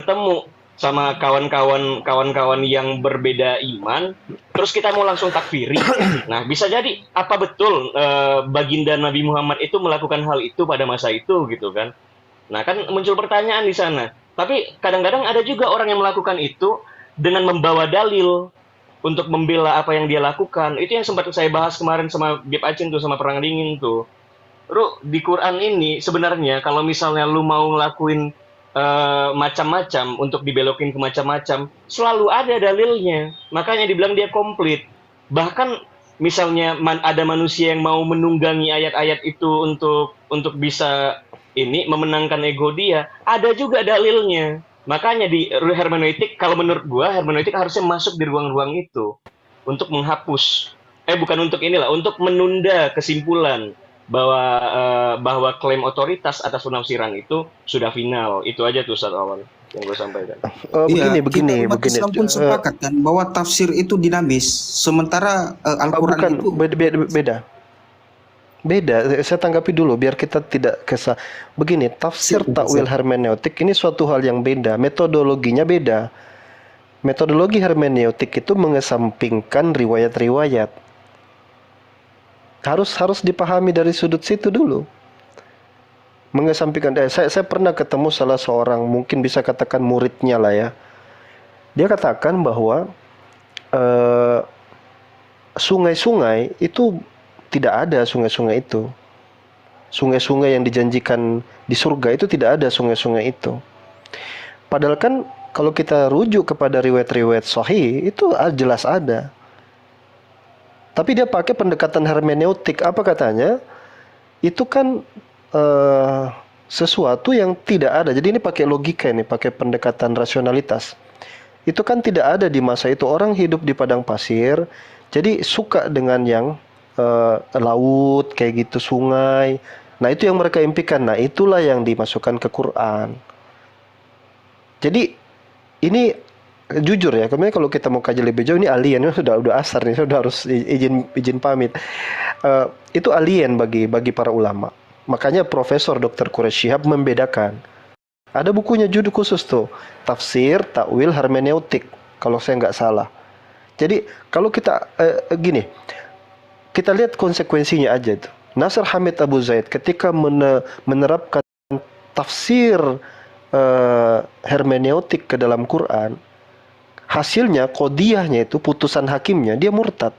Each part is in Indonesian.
ketemu sama kawan-kawan yang berbeda iman, terus kita mau langsung takfiri. Nah, bisa jadi apa betul baginda Nabi Muhammad itu melakukan hal itu pada masa itu gitu kan? Nah, kan muncul pertanyaan di sana. Tapi kadang-kadang ada juga orang yang melakukan itu dengan membawa dalil untuk membela apa yang dia lakukan. Itu yang sempat saya bahas kemarin sama Bib Acin tuh, sama Perang Dingin tuh. Di Quran ini sebenarnya kalau misalnya lu mau ngelakuin macam-macam untuk dibelokin ke macam-macam, selalu ada dalilnya. Makanya dibilang dia komplit. Bahkan misalnya ada manusia yang mau menunggangi ayat-ayat itu untuk bisa ini memenangkan ego dia, ada juga dalilnya. Makanya di hermeneutik, kalau menurut gua hermeneutik harusnya masuk di ruang-ruang itu untuk menghapus, bukan untuk inilah, untuk menunda kesimpulan bahwa klaim otoritas atas penafsiran itu sudah final. Itu aja tuh Ustaz Awan yang gue sampaikan. Iya, kita Begini, umat Islam pun sepakat kan bahwa tafsir itu dinamis, sementara Al-Quran bukan itu beda. Beda, saya tanggapi dulu biar kita tidak kesal. Begini, tafsir takwil hermeneutik ini suatu hal yang beda, metodologinya beda. Metodologi hermeneutik itu mengesampingkan riwayat-riwayat. Harus dipahami dari sudut situ dulu. Mengesampingkan, saya pernah ketemu salah seorang, mungkin bisa katakan muridnya lah ya. Dia katakan bahwa sungai-sungai itu tidak ada sungai-sungai itu. Sungai-sungai yang dijanjikan di surga itu tidak ada sungai-sungai itu. Padahal kan kalau kita rujuk kepada riwayat-riwayat sahih itu jelas ada. Tapi dia pakai pendekatan hermeneutik. Apa katanya? Itu kan sesuatu yang tidak ada. Jadi ini pakai logika, ini pakai pendekatan rasionalitas. Itu kan tidak ada di masa itu. Orang hidup di padang pasir, jadi suka dengan yang laut kayak gitu, sungai. Nah itu yang mereka impikan. Nah itulah yang dimasukkan ke Quran. Jadi ini jujur ya, kemudian kalau kita mau kaji lebih jauh, ini alien, sudah asar nih, sudah harus izin pamit. Itu alien bagi para ulama. Makanya Profesor Dr. Quraish Shihab membedakan. Ada bukunya judul khusus tuh, Tafsir Takwil Hermeneutik, kalau saya nggak salah. Jadi kalau kita gini, kita lihat konsekuensinya aja tuh. Nasr Hamid Abu Zaid ketika menerapkan tafsir hermeneutik ke dalam Quran, hasilnya qodiyahnya itu putusan hakimnya dia murtad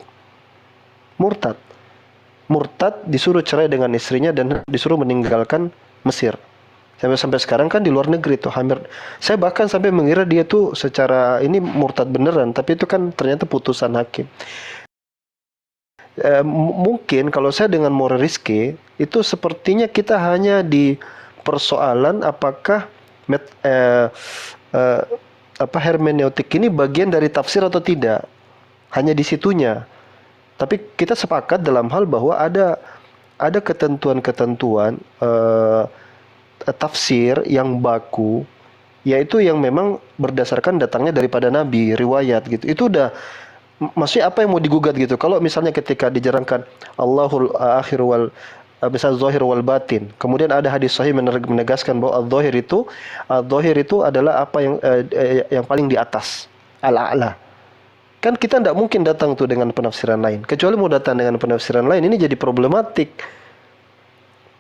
disuruh cerai dengan istrinya dan disuruh meninggalkan Mesir. Sampai sekarang kan di luar negeri tuh hampir, saya bahkan sampai mengira dia tuh secara ini murtad beneran, tapi itu kan ternyata putusan hakim. Mungkin kalau saya dengan More Rizky itu sepertinya kita hanya di persoalan apakah hermeneutik ini bagian dari tafsir atau tidak, hanya di situnya. Tapi kita sepakat dalam hal bahwa ada ketentuan-ketentuan tafsir yang baku, yaitu yang memang berdasarkan datangnya daripada Nabi, riwayat gitu. Itu udah, maksudnya apa yang mau digugat gitu. Kalau misalnya ketika dijerangkan Allahul akhir wal misal zahir wal batin, kemudian ada hadis sahih menegaskan bahwa al-zahir itu adalah apa yang paling di atas, al-a'la. Kan kita tidak mungkin datang tuh dengan penafsiran lain. Kecuali mau datang dengan penafsiran lain, ini jadi problematik.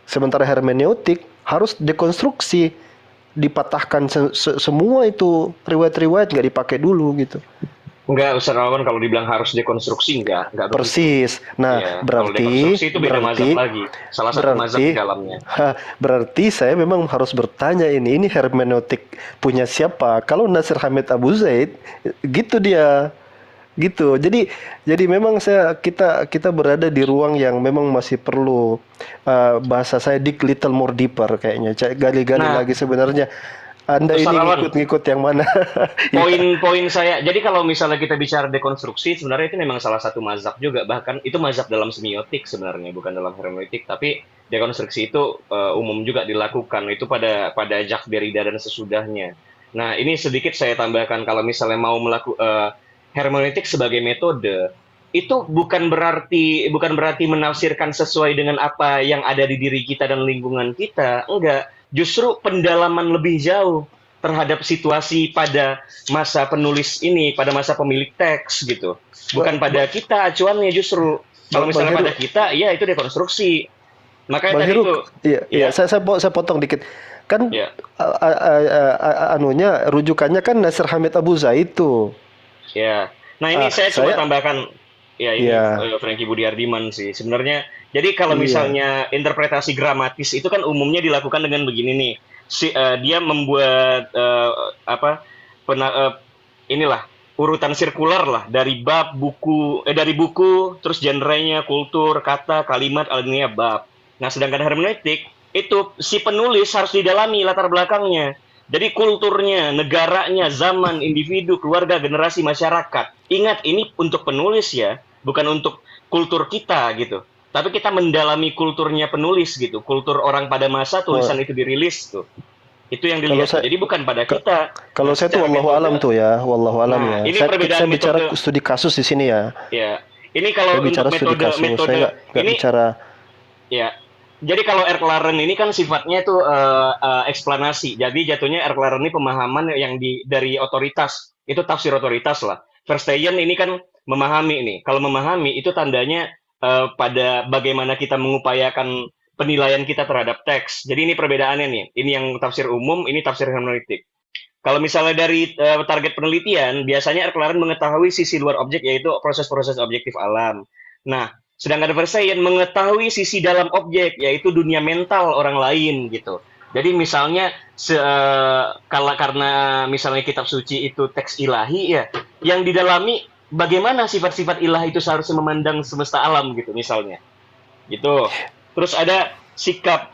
Sementara hermeneutik harus dekonstruksi, dipatahkan semua itu riwayat-riwayat, nggak dipakai dulu gitu. Enggak, Ustaz Awan, kalau dibilang harus dekonstruksi enggak persis. Nah, ya, berarti itu beda mazhab lagi. Salah satu mazhab di dalamnya. Berarti saya memang harus bertanya, ini hermeneutik punya siapa? Kalau Nasir Hamid Abu Zaid gitu dia. Gitu. Jadi memang kita berada di ruang yang memang masih perlu bahasa saya dig little more deeper kayaknya. Gali-gali lagi sebenarnya. Anda ini ngikut yang mana? Poin saya, jadi kalau misalnya kita bicara dekonstruksi, sebenarnya itu memang salah satu mazhab juga, bahkan itu mazhab dalam semiotik sebenarnya, bukan dalam hermeneutik, tapi dekonstruksi itu umum juga dilakukan, itu pada Jacques Derrida dan sesudahnya. Nah, ini sedikit saya tambahkan, kalau misalnya mau melakukan hermeneutik sebagai metode, itu bukan berarti menafsirkan sesuai dengan apa yang ada di diri kita dan lingkungan kita, enggak. Justru pendalaman lebih jauh. terhadap situasi pada masa penulis ini, pada masa pemilik teks gitu. Bukan pada kita acuannya justru. Kalau Bang misalnya Heru, pada kita, ya itu dekonstruksi. Makanya Bang tadi Heru, itu, iya, iya, ya, saya potong dikit. Kan ya, anunya rujukannya kan Nasir Hamid Abu Zaid tuh. ya. Nah ini saya coba Saya, tambahkan, ya ini iya, Frankie Budiardiman sih. Sebenarnya, jadi kalau iya, misalnya interpretasi gramatis itu kan umumnya dilakukan dengan begini nih. Dia membuat apa, inilah urutan sirkular lah dari bab buku, dari buku, terus genrenya, kultur, kata, kalimat, alinea, bab. Nah, sedangkan hermeneutik itu si penulis harus didalami latar belakangnya. Jadi kulturnya, negaranya, zaman, individu, keluarga, generasi, masyarakat. Ingat, ini untuk penulis ya, bukan untuk kultur kita gitu. Tapi kita mendalami kulturnya penulis gitu, kultur orang pada masa tulisan wah, itu dirilis tuh. Itu yang kalau dilihat tuh. saya Jadi bukan pada ke- kita. kalau Nah, saya tuh secara wallahu alam metode, tuh ya, wallahu alam nah ya. ini Saya perbedaan bicara metode studi kasus di sini ya. ya. Ini Saya kalau untuk bicara studi kasus. Saya metode nggak ini bicara. ya. Jadi kalau Erklaren ini kan sifatnya itu eksplanasi. Jadi jatuhnya Erklaren ini pemahaman yang dari otoritas. Itu tafsir otoritas lah. Verstehen ini kan memahami ini. Kalau memahami itu tandanya pada bagaimana kita mengupayakan penilaian kita terhadap teks. Jadi ini perbedaannya nih. Ini yang tafsir umum, ini tafsir hermeneutik. Kalau misalnya dari target penelitian, biasanya Erklaren mengetahui sisi luar objek, yaitu proses-proses objektif alam. Nah, sedangkan Versailles mengetahui sisi dalam objek, yaitu dunia mental orang lain gitu. Jadi misalnya kalau karena misalnya kitab suci itu teks ilahi ya, yang didalami bagaimana sifat-sifat ilahi itu seharusnya memandang semesta alam gitu misalnya. Gitu. Terus ada sikap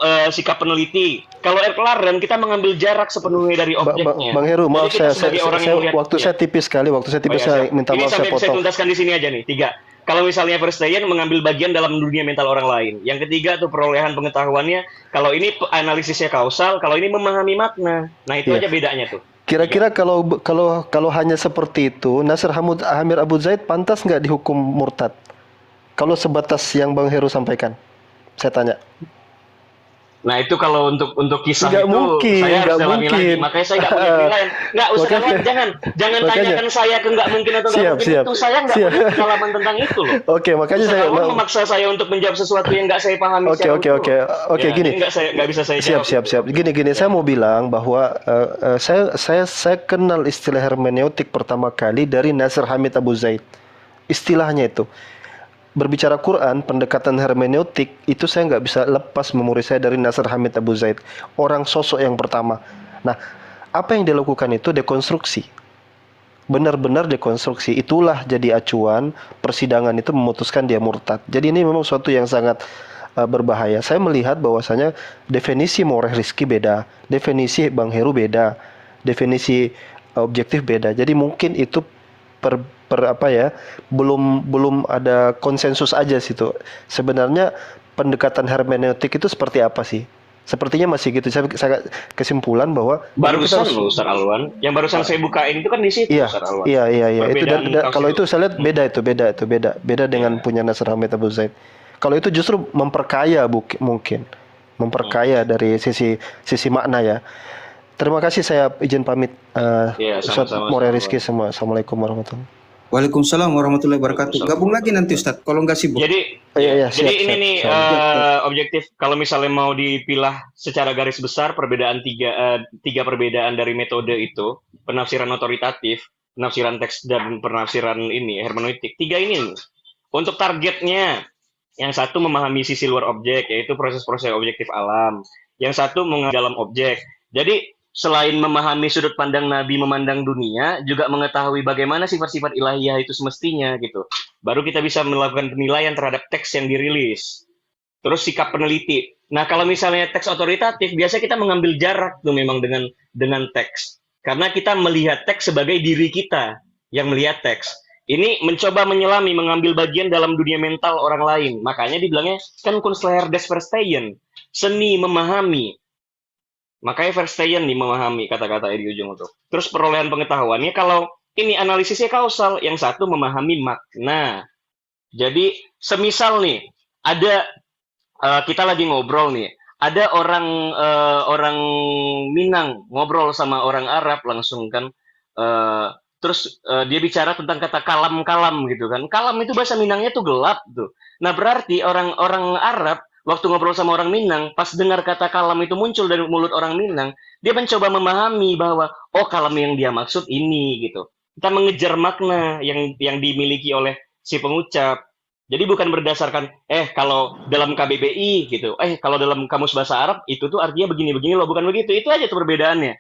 peneliti. Kalau Erklaren kita mengambil jarak sepenuhnya dari objeknya. Bang Heru, Jadi maaf kita sebagai orang yang melihat, waktu ya. saya tipis sekali, waktu saya Oh tipis, ya, saya siap. minta Ini maaf saya sampai saya potong. tuntaskan di sini aja nih. 3. Kalau misalnya Verstehen mengambil bagian dalam dunia mental orang lain. Yang ketiga tuh perolehan pengetahuannya. Kalau ini analisisnya kausal, kalau ini memahami makna. Nah, itu Iya. aja bedanya tuh. Kira-kira kalau hanya seperti itu, Nasir Hamid Abu Zaid pantas nggak dihukum murtad? Kalau sebatas yang Bang Heru sampaikan, saya tanya. Nah, itu kalau untuk kisah Nggak itu mungkin, saya harus nggak dalami lagi. mungkin. Makanya saya nggak punya penilaian. Nggak usah Makanya- Kawan. jangan makanya- tanyakan saya ke nggak mungkin atau nggak Siap, mungkin siap. itu. Saya nggak Siap. punya pengalaman tentang itu loh. Oke, makanya saya Usahawan memaksa saya untuk menjawab sesuatu yang nggak saya pahami. Oke, secara utuh. oke, Ya, gini. ini nggak bisa saya Siap, jawab. siap. Gini, saya mau bilang bahwa saya kenal istilah hermeneutik pertama kali dari Nasir Hamid Abu Zaid. Istilahnya itu. Berbicara Quran, pendekatan hermeneutik itu saya nggak bisa lepas memori saya dari Nasir Hamid Abu Zaid. Orang sosok yang pertama. Nah, apa yang dilakukan itu dekonstruksi. Benar-benar dekonstruksi. Itulah jadi acuan persidangan itu memutuskan dia murtad. Jadi ini memang suatu yang sangat berbahaya. Saya melihat bahwasanya definisi Moreh Rizky beda, definisi Bang Heru beda, definisi objektif beda. Jadi mungkin itu belum ada konsensus aja situ. Sebenarnya pendekatan hermeneutik itu seperti apa sih? Sepertinya masih gitu. Saya kesimpulan bahwa Barusan loh, Ustaz Alwan. Yang barusan saya bukain itu kan di situ, Iya, Ustaz Alwan. iya. Itu Perbedaan kalau tafsir. itu saya lihat beda dengan Iya. punya Nasir Hamid Abu Zaid. Kalau itu justru memperkaya mungkin, memperkaya dari sisi makna ya. Terima kasih, saya izin pamit. Iya, Ustaz sama-sama, Moreh Ustaz Rizky semua. Assalamualaikum warahmatullahi wabarakatuh. Waalaikumsalam warahmatullahi wabarakatuh. Gabung lagi nanti Ustadz, kalau nggak sibuk. Jadi, Iya, jadi siap, ini siap, nih siap. objektif. Kalau misalnya mau dipilah secara garis besar perbedaan tiga perbedaan dari metode itu, penafsiran otoritatif, penafsiran teks dan penafsiran ini hermeneutik. 3 ini nih. Untuk targetnya, yang satu memahami sisi luar objek, yaitu proses-proses objektif alam. Yang satu mengenal dalam objek. Jadi selain memahami sudut pandang Nabi memandang dunia, juga mengetahui bagaimana sifat-sifat ilahiyah itu semestinya gitu. Baru kita bisa melakukan penilaian terhadap teks yang dirilis. Terus sikap peneliti. Nah, kalau misalnya teks otoritatif, biasa kita mengambil jarak tuh memang dengan teks. Karena kita melihat teks sebagai diri kita yang melihat teks. Ini mencoba menyelami, mengambil bagian dalam dunia mental orang lain. Makanya dibilangnya kan Kunstler des Verstehen, seni memahami. Makanya Verstehen nih memahami kata-kata di ujung itu. Terus perolehan pengetahuannya, kalau ini analisisnya kausal, yang satu memahami makna. Jadi semisal nih, ada kita lagi ngobrol nih, ada orang Minang ngobrol sama orang Arab langsung kan, eh, terus dia bicara tentang kata kalam-kalam gitu kan. Kalam itu bahasa Minangnya tuh gelap tuh. Nah berarti orang-orang Arab waktu ngobrol sama orang Minang, pas dengar kata kalam itu muncul dari mulut orang Minang, dia mencoba memahami bahwa oh kalam yang dia maksud ini gitu. Kita mengejar makna yang dimiliki oleh si pengucap. Jadi bukan berdasarkan kalau dalam KBBI gitu, kalau dalam kamus bahasa Arab itu tuh artinya begini-begini loh, bukan begitu. Itu aja tuh perbedaannya.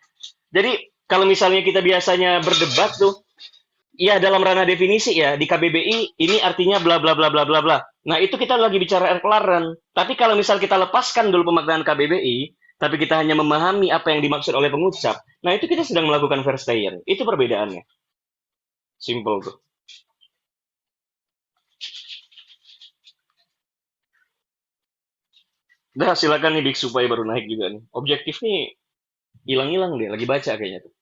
Jadi kalau misalnya kita biasanya berdebat tuh, ya dalam ranah definisi ya di KBBI ini artinya bla bla bla bla bla bla. Nah itu kita lagi bicara erkelaran. Tapi kalau misal kita lepaskan dulu pemaknaan KBBI, tapi kita hanya memahami apa yang dimaksud oleh pengucap, nah itu kita sedang melakukan Verstehen. Itu perbedaannya. Simple tuh. Udah silakan nih Biksu supaya baru naik juga nih. Objektif nih hilang-hilang deh, lagi baca kayaknya tuh.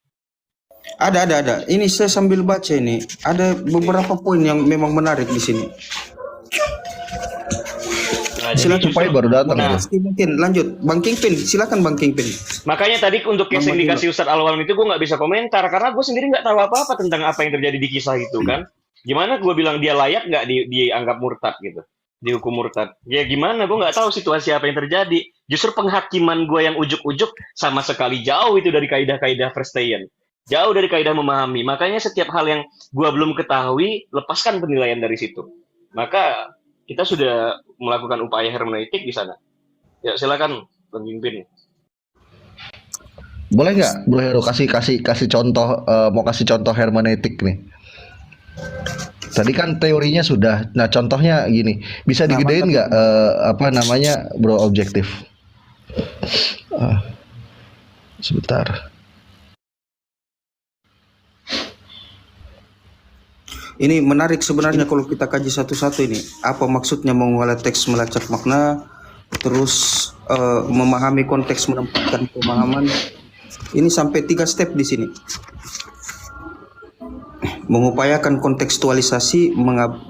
Ada. Ini saya sambil baca ini. Ada beberapa poin yang memang menarik di sini. Nah, jadi Silakan. Supaya baru datang Nah, ya. Mungkin lanjut. Bang Kingpin, silakan Bang Kingpin. makanya tadi untuk case yang dikasih Ustadz Alwan itu gue nggak bisa komentar karena gue sendiri nggak tahu apa-apa tentang apa yang terjadi di kisah itu kan. Gimana gue bilang dia layak nggak dianggap murtad gitu, dihukum murtad? Ya gimana, gue nggak tahu situasi apa yang terjadi. Justru penghakiman gue yang ujuk-ujuk sama sekali jauh itu dari kaidah-kaidah Verstehen. Jauh dari kaidah memahami. Makanya setiap hal yang gue belum ketahui, lepaskan penilaian dari situ. Maka kita sudah melakukan upaya hermeneutik di sana. Ya silakan Bang Pimpin. Boleh nggak? Boleh Hero kasih contoh, mau kasih contoh hermeneutik nih. Tadi kan teorinya sudah. Nah contohnya gini, bisa digedein nggak apa namanya bro objektif? Sebentar. Ini menarik sebenarnya kalau kita kaji satu-satu ini. Apa maksudnya mengolah teks melacak makna, terus memahami konteks menempatkan pemahaman. Ini sampai 3 step di sini. Mengupayakan kontekstualisasi,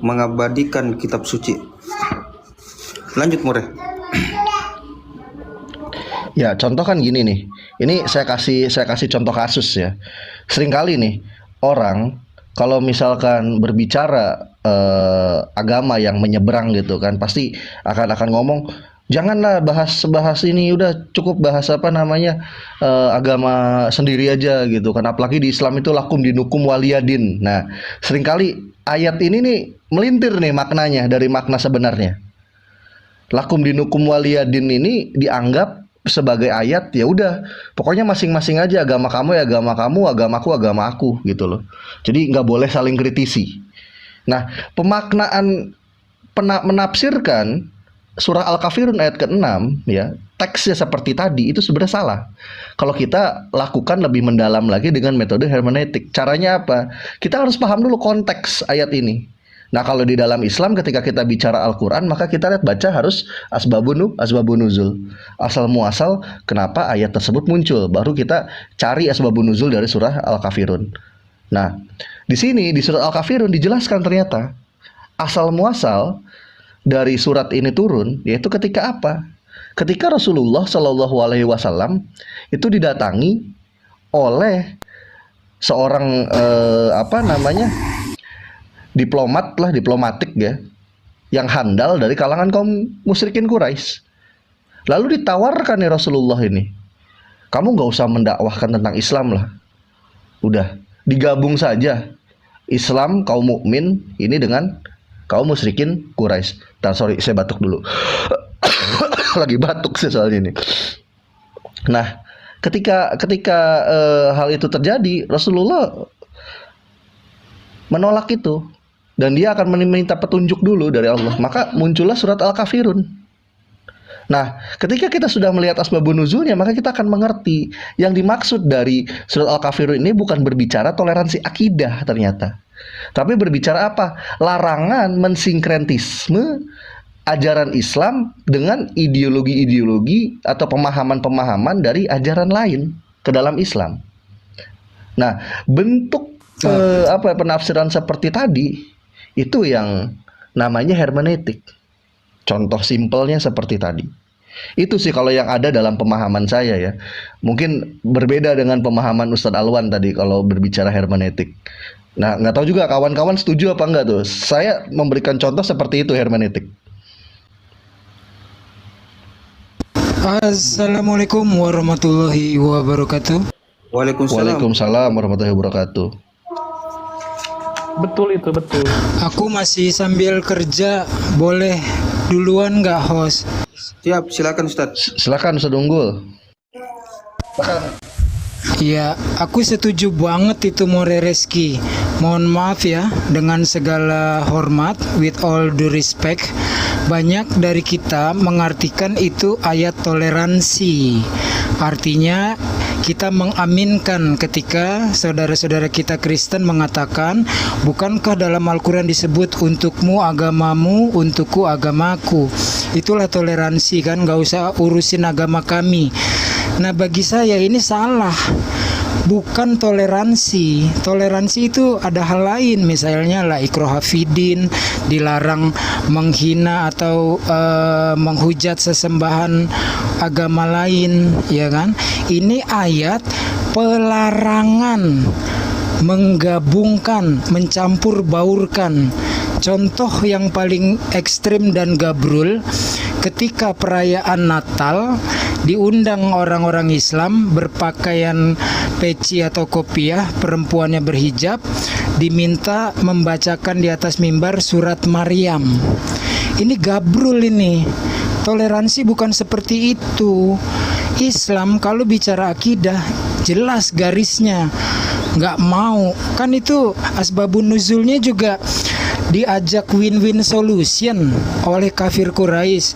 mengabadikan kitab suci. Lanjut Mure. Ya contoh kan gini nih. Ini saya kasih contoh kasus ya. Seringkali nih orang kalau misalkan berbicara agama yang menyeberang gitu kan, pasti akan ngomong janganlah bahas ini, udah cukup bahas apa namanya agama sendiri aja gitu kan. Apalagi di Islam itu lakum dinukum waliyadin. Nah seringkali ayat ini nih melintir nih maknanya dari makna sebenarnya. Lakum dinukum waliyadin ini dianggap sebagai ayat, ya udah pokoknya masing-masing aja, agama kamu ya agama kamu, agama aku gitu loh. Jadi nggak boleh saling kritisi. Nah pemaknaan menafsirkan surah Al-Kafirun ayat ke-6 ya, teksnya seperti tadi itu sebenarnya salah. Kalau kita lakukan lebih mendalam lagi dengan metode hermeneutik. Caranya apa? Kita harus paham dulu konteks ayat ini. Nah kalau di dalam Islam ketika kita bicara Al-Quran, maka kita lihat baca harus asbabun nuzul, asal muasal kenapa ayat tersebut muncul, baru kita cari asbabun nuzul dari surah Al-Kafirun. Nah di sini di surah Al-Kafirun dijelaskan ternyata asal muasal dari surat ini turun yaitu ketika apa? Ketika Rasulullah Shallallahu Alaihi Wasallam itu didatangi oleh seorang diplomatik ya, yang handal dari kalangan kaum musyrikin Quraisy. Lalu ditawarkan nih Rasulullah ini, kamu nggak usah mendakwahkan tentang Islam lah, udah digabung saja Islam kaum mukmin ini dengan kaum musyrikin Quraisy. Sorry saya batuk dulu. Lagi batuk sih soalnya ini. Nah ketika hal itu terjadi, Rasulullah menolak itu dan dia akan meminta petunjuk dulu dari Allah. Maka muncullah surat Al-Kafirun. Nah ketika kita sudah melihat asbabun nuzulnya, maka kita akan mengerti yang dimaksud dari surat Al-Kafirun ini bukan berbicara toleransi akidah ternyata, tapi berbicara apa? Larangan mensinkretisme ajaran Islam dengan ideologi-ideologi atau pemahaman-pemahaman dari ajaran lain ke dalam Islam. Nah bentuk penafsiran seperti tadi itu yang namanya hermeneutik. Contoh simpelnya seperti tadi. Itu sih kalau yang ada dalam pemahaman saya ya. Mungkin berbeda dengan pemahaman Ustadz Alwan tadi kalau berbicara hermeneutik. Nah, nggak tahu juga kawan-kawan setuju apa enggak tuh. Saya memberikan contoh seperti itu hermeneutik. Assalamualaikum warahmatullahi wabarakatuh. Waalaikumsalam. Waalaikumsalam warahmatullahi wabarakatuh. Betul itu, betul. Aku masih sambil kerja, boleh duluan nggak host? Siap, silakan Ustadz. Silakan Ustadz Unggul. Iya, aku setuju banget itu More Reski. Mohon maaf ya, dengan segala hormat, with all due respect, banyak dari kita mengartikan itu ayat toleransi. Artinya kita mengaminkan ketika saudara-saudara kita Kristen mengatakan, bukankah dalam Al-Quran disebut untukmu agamamu, untukku agamaku. Itulah toleransi kan, gak usah urusin agama kami. Nah bagi saya ini salah, bukan toleransi. Toleransi itu ada hal lain, misalnya la ikraha fidin, dilarang menghina atau menghujat sesembahan agama lain, ya kan? Ini ayat pelarangan menggabungkan, mencampur baurkan. Contoh yang paling ekstrim dan gabrul, ketika perayaan Natal diundang orang-orang Islam berpakaian peci atau kopiah, perempuannya berhijab, diminta membacakan di atas mimbar surat Maryam. Ini gabrul ini. Toleransi bukan seperti itu. Islam kalau bicara akidah jelas garisnya, nggak mau. Kan itu asbabun nuzulnya juga diajak win-win solution oleh kafir Quraisy.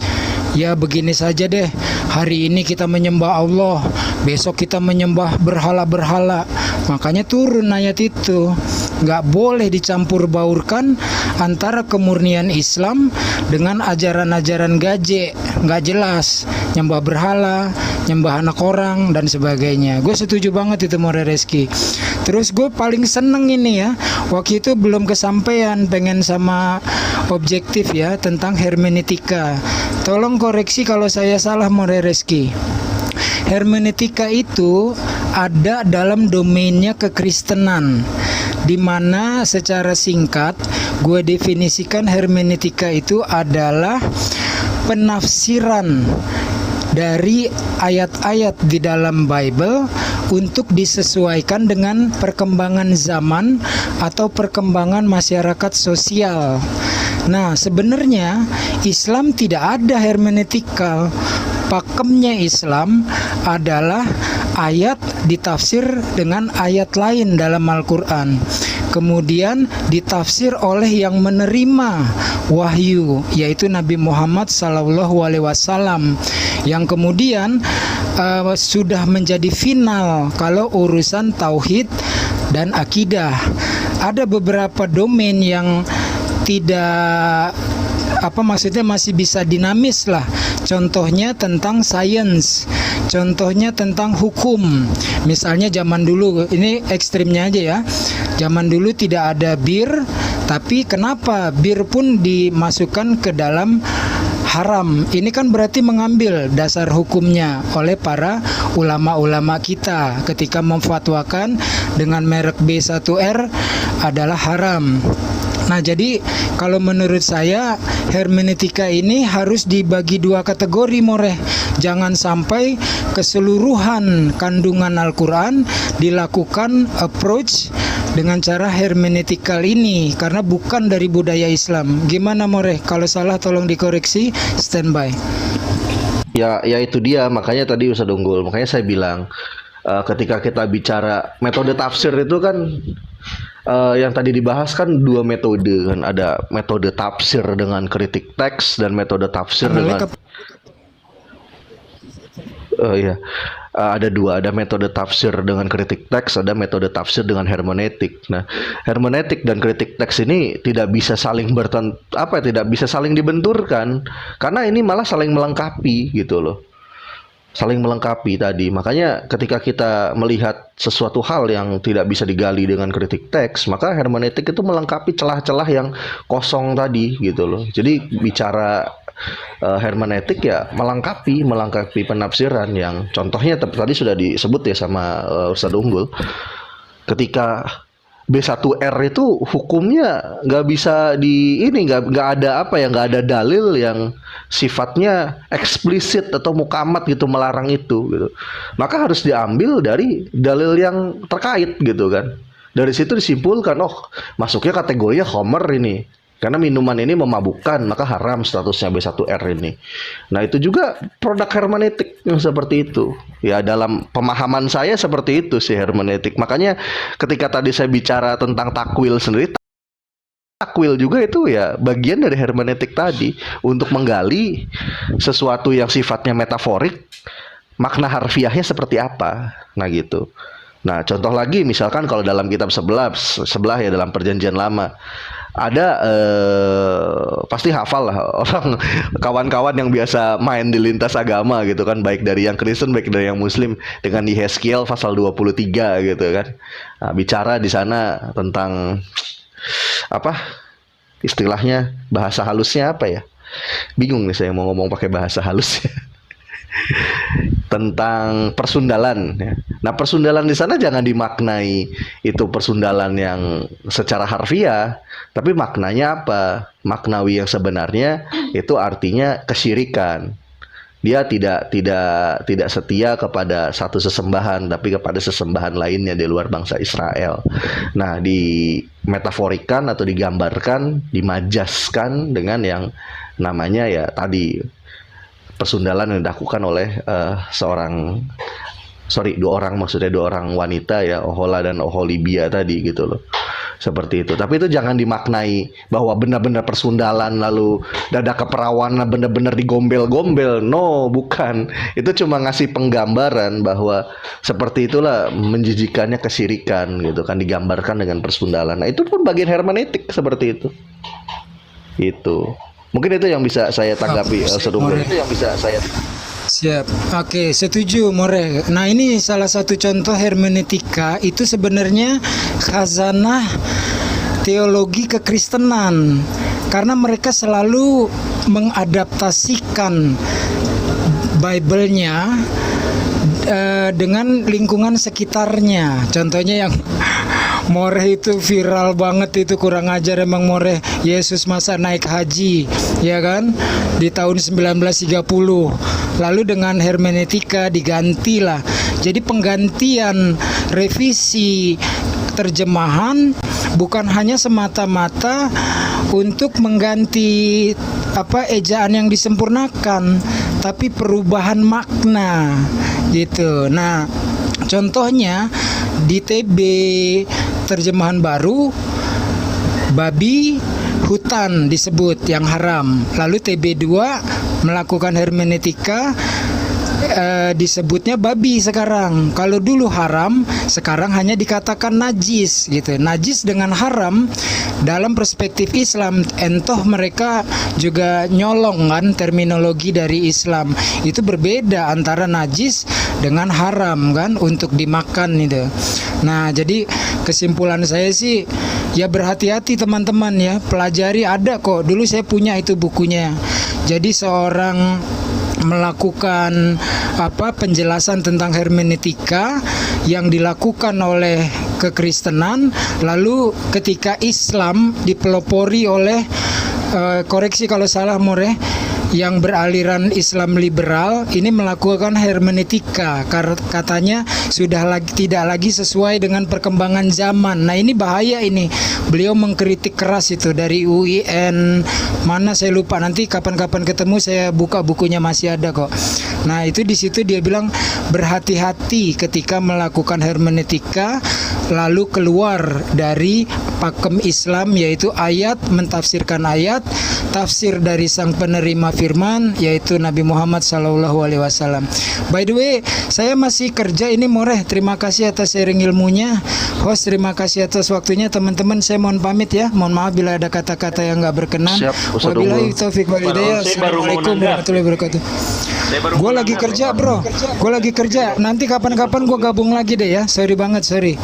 Ya begini saja deh, hari ini kita menyembah Allah, besok kita menyembah berhala-berhala. Makanya turun ayat itu. Nggak boleh dicampur baurkan antara kemurnian Islam dengan ajaran-ajaran gaje, nggak jelas, nyembah berhala, nyembah anak orang dan sebagainya. Gue setuju banget itu More Reski. Terus gue paling seneng ini ya, waktu itu belum kesampaian, pengen sama objektif ya tentang hermeneutika. Tolong koreksi kalau saya salah More Reski. Hermeneutika itu ada dalam domainnya kekristenan, di mana secara singkat gue definisikan hermeneutika itu adalah penafsiran dari ayat-ayat di dalam Bible untuk disesuaikan dengan perkembangan zaman atau perkembangan masyarakat sosial. Nah, sebenarnya Islam tidak ada hermeneutikal. Pakemnya Islam adalah ayat ditafsir dengan ayat lain dalam Al-Quran, kemudian ditafsir oleh yang menerima wahyu, yaitu Nabi Muhammad SAW, yang kemudian sudah menjadi final kalau urusan tauhid dan akidah. Ada beberapa domain yang tidak masih bisa dinamis lah. Contohnya tentang sains, contohnya tentang hukum. Misalnya zaman dulu, ini ekstrimnya aja ya, zaman dulu tidak ada bir, tapi kenapa bir pun dimasukkan ke dalam haram? Ini kan berarti mengambil dasar hukumnya oleh para ulama-ulama kita ketika memfatwakan dengan merek B1R adalah haram. Nah, jadi kalau menurut saya hermeneutika ini harus dibagi dua kategori, More. Jangan sampai keseluruhan kandungan Al-Quran dilakukan approach dengan cara hermeneutikal ini, karena bukan dari budaya Islam. Gimana More? Kalau salah tolong dikoreksi, standby. Ya itu dia, makanya tadi Ustadz Unggul, makanya saya bilang ketika kita bicara metode tafsir itu kan yang tadi dibahas kan dua metode kan, ada metode tafsir dengan kritik teks dan metode tafsir dengan ada dua, ada metode tafsir dengan kritik teks, ada metode tafsir dengan hermeneutik. Nah, hermeneutik dan kritik teks ini tidak bisa saling tidak bisa saling dibenturkan, karena ini malah saling melengkapi gitu loh. Saling melengkapi tadi. Makanya ketika kita melihat sesuatu hal yang tidak bisa digali dengan kritik teks, maka hermeneutik itu melengkapi celah-celah yang kosong tadi gitu loh. Jadi bicara hermeneutik ya melengkapi penafsiran yang contohnya tadi sudah disebut ya sama Ustadz Unggul. Ketika B1R itu hukumnya nggak bisa nggak ada nggak ada dalil yang sifatnya eksplisit atau mukamat gitu melarang itu gitu. Maka harus diambil dari dalil yang terkait gitu kan. Dari situ disimpulkan, oh masuknya kategorinya Homer ini. Karena minuman ini memabukkan, maka haram statusnya B1R ini. Nah itu juga produk hermeneutik yang seperti itu. Ya dalam pemahaman saya seperti itu sih hermeneutik. Makanya ketika tadi saya bicara tentang takwil sendiri, takwil juga itu ya bagian dari hermeneutik tadi. Untuk menggali sesuatu yang sifatnya metaforik, makna harfiahnya seperti apa. Nah gitu. Nah contoh lagi misalkan kalau dalam kitab sebelah ya dalam perjanjian lama, ada pasti hafal lah orang kawan-kawan yang biasa main di lintas agama gitu kan, baik dari yang Kristen baik dari yang Muslim, dengan Yehezkiel pasal 23 gitu kan. Nah, bicara di sana tentang apa istilahnya, bahasa halusnya apa ya, bingung nih saya mau ngomong pakai bahasa halusnya. Tentang persundalan ya. Nah persundalan di sana jangan dimaknai itu persundalan yang secara harfiah, tapi maknanya apa? Maknawi yang sebenarnya itu artinya kesyirikan. Dia tidak setia kepada satu sesembahan, tapi kepada sesembahan lainnya di luar bangsa Israel. Nah dimetaforikan atau digambarkan, dimajaskan dengan yang namanya ya tadi persundalan yang dilakukan oleh dua orang wanita ya, Ohola dan Oholibia tadi gitu loh. Seperti itu. Tapi itu jangan dimaknai bahwa benar-benar persundalan lalu dada keperawanan benar-benar digombel-gombel. No, bukan. Itu cuma ngasih penggambaran bahwa seperti itulah menjijikannya kesyirikan gitu kan, digambarkan dengan persundalan. Nah, itu pun bagian hermeneutik seperti itu. Itu. Mungkin itu yang bisa saya tanggapi, itu yang bisa saya. Siap. Oke, setuju More. Nah, ini salah satu contoh hermeneutika itu sebenarnya khazanah teologi kekristenan. Karena mereka selalu mengadaptasikan Bible-nya dengan lingkungan sekitarnya. Contohnya yang More itu viral banget, itu kurang ajar emang More. Yesus masa naik haji, ya kan, di tahun 1930. Lalu dengan hermeneutika digantilah. Jadi penggantian revisi terjemahan bukan hanya semata-mata untuk mengganti ejaan yang disempurnakan, tapi perubahan makna gitu. Nah, contohnya di TB terjemahan baru babi hutan disebut yang haram. Lalu TB2 melakukan hermeneutika disebutnya babi sekarang. Kalau dulu haram, sekarang hanya dikatakan najis gitu. Najis dengan haram dalam perspektif Islam, entoh mereka juga nyolong kan terminologi dari Islam. Itu berbeda antara najis dengan haram kan untuk dimakan itu. Nah, jadi kesimpulan saya sih ya berhati-hati teman-teman ya, pelajari, ada kok. Dulu saya punya itu bukunya. Jadi seorang melakukan penjelasan tentang hermeneutika yang dilakukan oleh kekristenan, lalu ketika Islam dipelopori oleh koreksi kalau salah More, yang beraliran Islam liberal ini melakukan hermeneutika, katanya tidak lagi sesuai dengan perkembangan zaman. Nah ini bahaya ini. Beliau mengkritik keras itu dari UIN mana saya lupa, nanti kapan-kapan ketemu saya buka bukunya, masih ada kok. Nah itu di situ dia bilang berhati-hati ketika melakukan hermeneutika lalu keluar dari pakem Islam, yaitu ayat mentafsirkan ayat, tafsir dari sang penerima firman yaitu Nabi Muhammad SAW. By the way, saya masih kerja ini More. Terima kasih atas sharing ilmunya. Host, terima kasih atas waktunya. Teman-teman, saya mohon pamit ya. Mohon maaf bila ada kata-kata yang nggak berkenan. Wabillahi taufiq wal hidayah. Assalamualaikum warahmatullahi wabarakatuh. Gue lagi kerja bro. Gue lagi kerja. Nanti kapan-kapan gue gabung lagi deh ya. Sorry banget, sorry.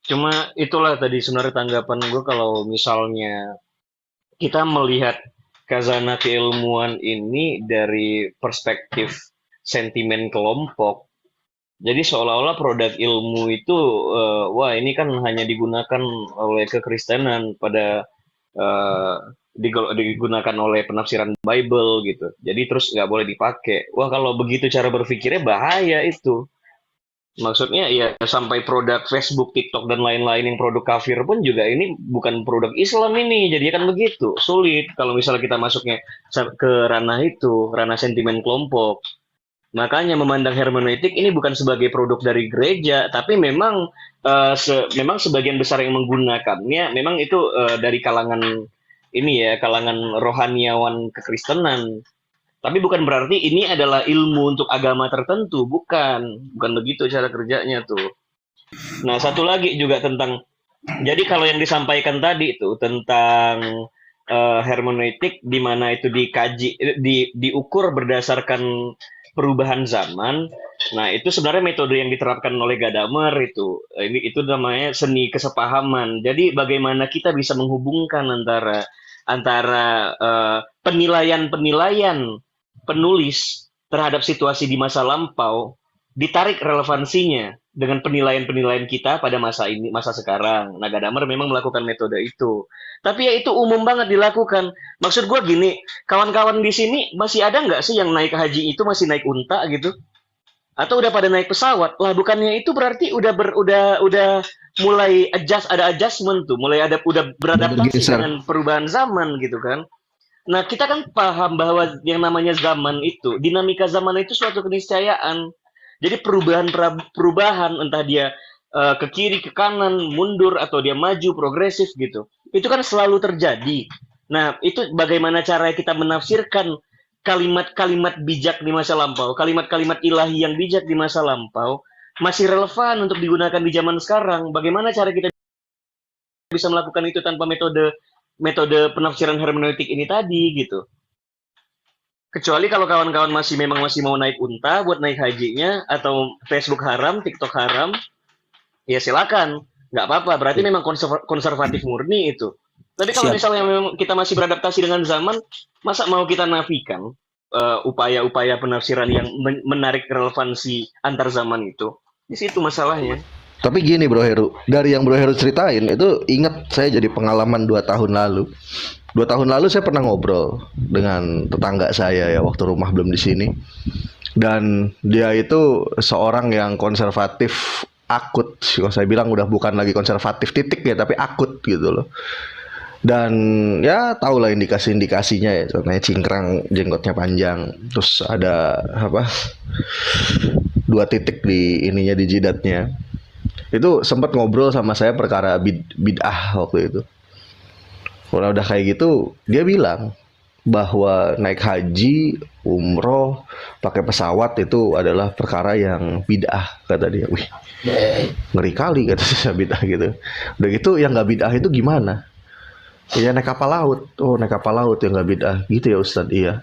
Cuma itulah tadi sebenarnya tanggapan gue, kalau misalnya kita melihat khazanah keilmuan ini dari perspektif sentimen kelompok. Jadi seolah-olah produk ilmu itu, wah ini kan hanya digunakan oleh kekristenan pada digunakan oleh penafsiran Bible gitu. Jadi terus nggak boleh dipakai. Wah kalau begitu cara berpikirnya bahaya itu. Maksudnya ya sampai produk Facebook, TikTok dan lain-lain yang produk kafir pun juga ini bukan produk Islam ini. Jadi kan begitu. Sulit kalau misalnya kita masuknya ke ranah itu, ranah sentimen kelompok. Makanya memandang hermeneutik ini bukan sebagai produk dari gereja, tapi memang memang sebagian besar yang menggunakannya memang itu dari kalangan ini ya, kalangan rohaniawan kekristenan. Tapi bukan berarti ini adalah ilmu untuk agama tertentu, bukan begitu cara kerjanya tuh. Nah, satu lagi juga tentang, jadi kalau yang disampaikan tadi itu tentang hermeneutik di mana itu dikaji, diukur berdasarkan perubahan zaman. Nah, itu sebenarnya metode yang diterapkan oleh Gadamer itu. Itu namanya seni kesepahaman. Jadi bagaimana kita bisa menghubungkan antara penilaian-penilaian penulis terhadap situasi di masa lampau, ditarik relevansinya dengan penilaian-penilaian kita pada masa ini, masa sekarang. Nah, Gadamer memang melakukan metode itu. Tapi ya itu umum banget dilakukan. Maksud gue gini, kawan-kawan di sini masih ada nggak sih yang naik haji itu masih naik unta gitu? Atau udah pada naik pesawat? Lah bukannya itu berarti udah mulai ada adjustment tuh, udah beradaptasi Bergeser. dengan perubahan zaman gitu kan? Nah kita kan paham bahwa yang namanya zaman itu, dinamika zaman itu suatu keniscayaan. Jadi perubahan entah dia ke kiri, ke kanan, mundur atau dia maju, progresif gitu. Itu kan selalu terjadi. Nah, itu bagaimana cara kita menafsirkan kalimat-kalimat bijak di masa lampau, kalimat-kalimat ilahi yang bijak di masa lampau masih relevan untuk digunakan di zaman sekarang. Bagaimana cara kita bisa melakukan itu tanpa metode penafsiran hermeneutik ini tadi gitu. Kecuali kalau kawan-kawan masih mau naik unta buat naik hajinya atau Facebook haram, TikTok haram, ya silakan, nggak apa-apa. Berarti memang konservatif murni itu. Tapi kalau Siap. misalnya memang kita masih beradaptasi dengan zaman, masa mau kita nafikan upaya-upaya penafsiran yang menarik relevansi antar zaman itu? Di situ masalahnya. Tapi gini Bro Heru, dari yang Bro Heru ceritain itu ingat saya jadi pengalaman 2 tahun lalu. 2 tahun lalu saya pernah ngobrol dengan tetangga saya ya waktu rumah belum di sini. Dan dia itu seorang yang konservatif akut. Kalau saya bilang udah bukan lagi konservatif titik ya, tapi akut gitu loh. Dan ya tau lah indikasi-indikasinya ya, contohnya cingkrang, jenggotnya panjang, terus ada 2 titik di ininya, di jidatnya. Itu sempat ngobrol sama saya perkara bid'ah waktu itu. Kalau udah kayak gitu, dia bilang bahwa naik haji, umroh, pakai pesawat itu adalah perkara yang bid'ah, kata dia. Wih, ngeri kali kata saya bid'ah gitu. Udah gitu yang nggak bid'ah itu gimana? Ya naik kapal laut. Oh naik kapal laut yang nggak bid'ah. Gitu ya Ustadz, iya.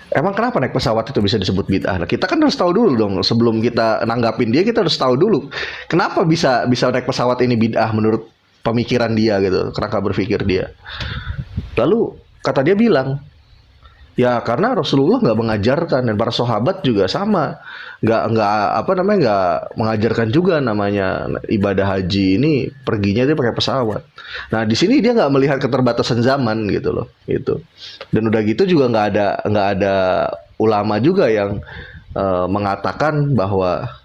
Emang kenapa naik pesawat itu bisa disebut bid'ah? Nah, kita kan harus tahu dulu dong, sebelum kita nanggapin dia, kita harus tahu dulu kenapa bisa naik pesawat ini bid'ah menurut pemikiran dia gitu, kerangka berpikir dia. Lalu kata dia bilang, ya karena Rasulullah nggak mengajarkan dan para sahabat juga sama, nggak mengajarkan juga namanya ibadah haji ini perginya dia pakai pesawat. Nah di sini dia nggak melihat keterbatasan zaman gitu loh, gitu. Dan udah gitu juga nggak ada ulama juga yang mengatakan bahwa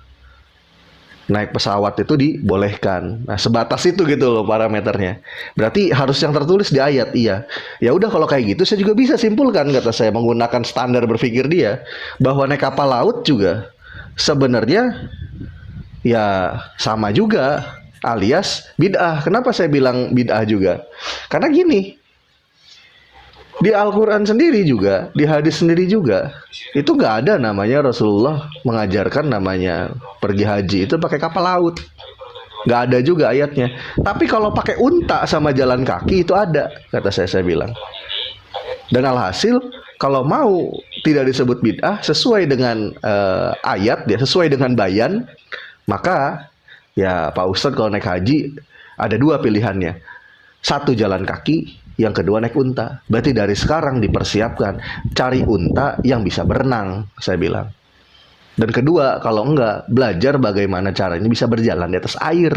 naik pesawat itu dibolehkan. Nah, sebatas itu gitu loh parameternya. Berarti harus yang tertulis di ayat, iya. Ya udah kalau kayak gitu saya juga bisa simpulkan, kata saya, menggunakan standar berpikir dia, bahwa naik kapal laut juga sebenarnya ya sama juga, alias bid'ah. Kenapa saya bilang bid'ah juga? Karena gini, di Al-Quran sendiri juga, di hadis sendiri juga, itu nggak ada namanya Rasulullah mengajarkan namanya pergi haji itu pakai kapal laut. Nggak ada juga ayatnya. Tapi kalau pakai unta sama jalan kaki itu ada, kata saya bilang. Dan alhasil, kalau mau tidak disebut bid'ah, sesuai dengan ayat, ya sesuai dengan bayan, maka ya Pak Ustadz kalau naik haji ada 2 pilihannya. 1 jalan kaki, yang kedua naik unta. Berarti dari sekarang dipersiapkan cari unta yang bisa berenang, saya bilang. Dan kedua, kalau enggak, belajar bagaimana caranya bisa berjalan di atas air.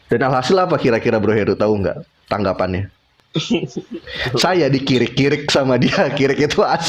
Dan alhasil apa kira-kira Bro Heru, tahu nggak tanggapannya? Saya dikirik-kirik sama dia. Kirik itu asli.